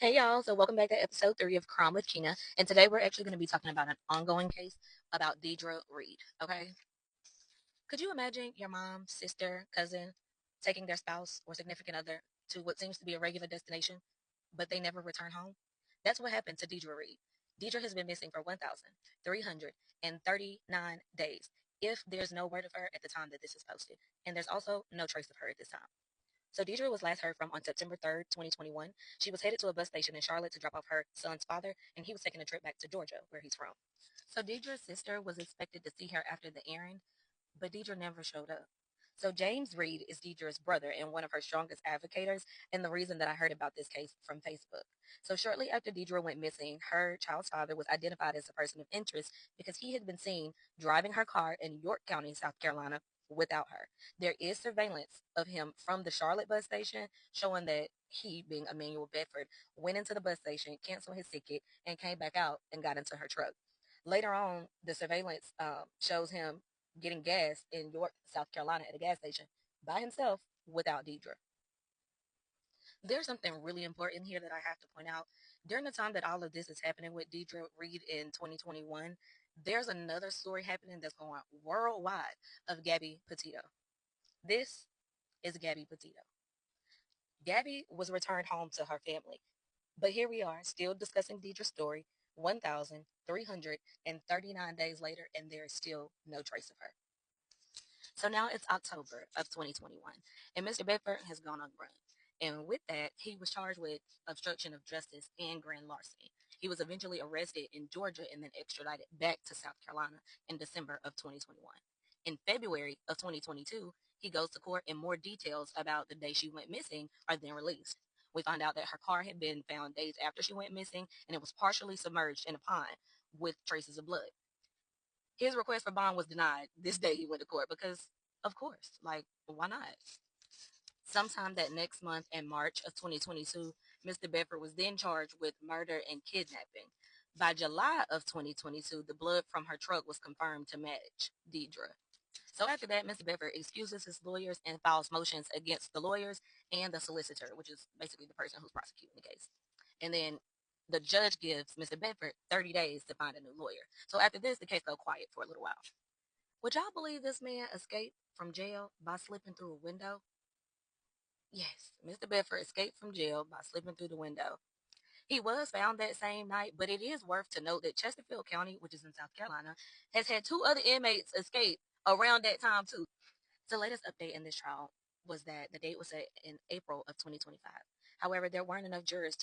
Hey y'all, so welcome back to episode 3 of Crime with Kina. And today we're actually going to be talking about an ongoing case about Deidre Reid. Okay? Could you imagine your mom, sister, cousin taking their spouse or significant other to what seems to be a regular destination, but they never return home? That's what happened to Deidre Reid. Deidre has been missing for 1,339 days, if there's no word of her at the time that this is posted. And there's also no trace of her at this time. So Deidre was last heard from on September 3rd, 2021. She was headed to a bus station in Charlotte to drop off her son's father, and he was taking a trip back to Georgia, where he's from. So Deidre's sister was expected to see her after the errand, but Deidre never showed up. So James Reid is Deidre's brother and one of her strongest advocates, and the reason that I heard about this case from Facebook. So shortly after Deidre went missing, her child's father was identified as a person of interest because he had been seen driving her car in York County, South Carolina, without her. There is surveillance of him from the Charlotte bus station showing that he, being Emmanuel Bedford, went into the bus station, canceled his ticket, and came back out and got into her truck. Later on, the surveillance shows him getting gas in York, South Carolina at a gas station by himself without Deidre. There's something really important here that I have to point out. During the time that all of this is happening with Deidre Reid in 2021, there's another story happening that's going worldwide of Gabby Petito. This is Gabby Petito. Gabby was returned home to her family. But here we are, still discussing Deidre's story 1,339 days later, and there is still no trace of her. So now it's October of 2021, and Mr. Bedford has gone on the run. And with that, he was charged with obstruction of justice and grand larceny. He was eventually arrested in Georgia and then extradited back to South Carolina in December of 2021. In February of 2022, he goes to court and more details about the day she went missing are then released. We find out that her car had been found days after she went missing and it was partially submerged in a pond with traces of blood. His request for bond was denied this day he went to court because, of course, like, why not? Sometime that next month in March of 2022, Mr. Bedford was then charged with murder and kidnapping. By July of 2022, the blood from her truck was confirmed to match Deidre. So after that, Mr. Bedford excuses his lawyers and files motions against the lawyers and the solicitor, which is basically the person who's prosecuting the case. And then the judge gives Mr. Bedford 30 days to find a new lawyer. So after this, the case goes quiet for a little while. Would y'all believe this man escaped from jail by slipping through a window? Yes, Mr. Bedford escaped from jail by slipping through the window. He was found that same night, but it is worth to note that Chesterfield County, which is in South Carolina, has had two other inmates escape around that time too. The latest update in this trial was that the date was set in April of 2025. However, there weren't enough jurors to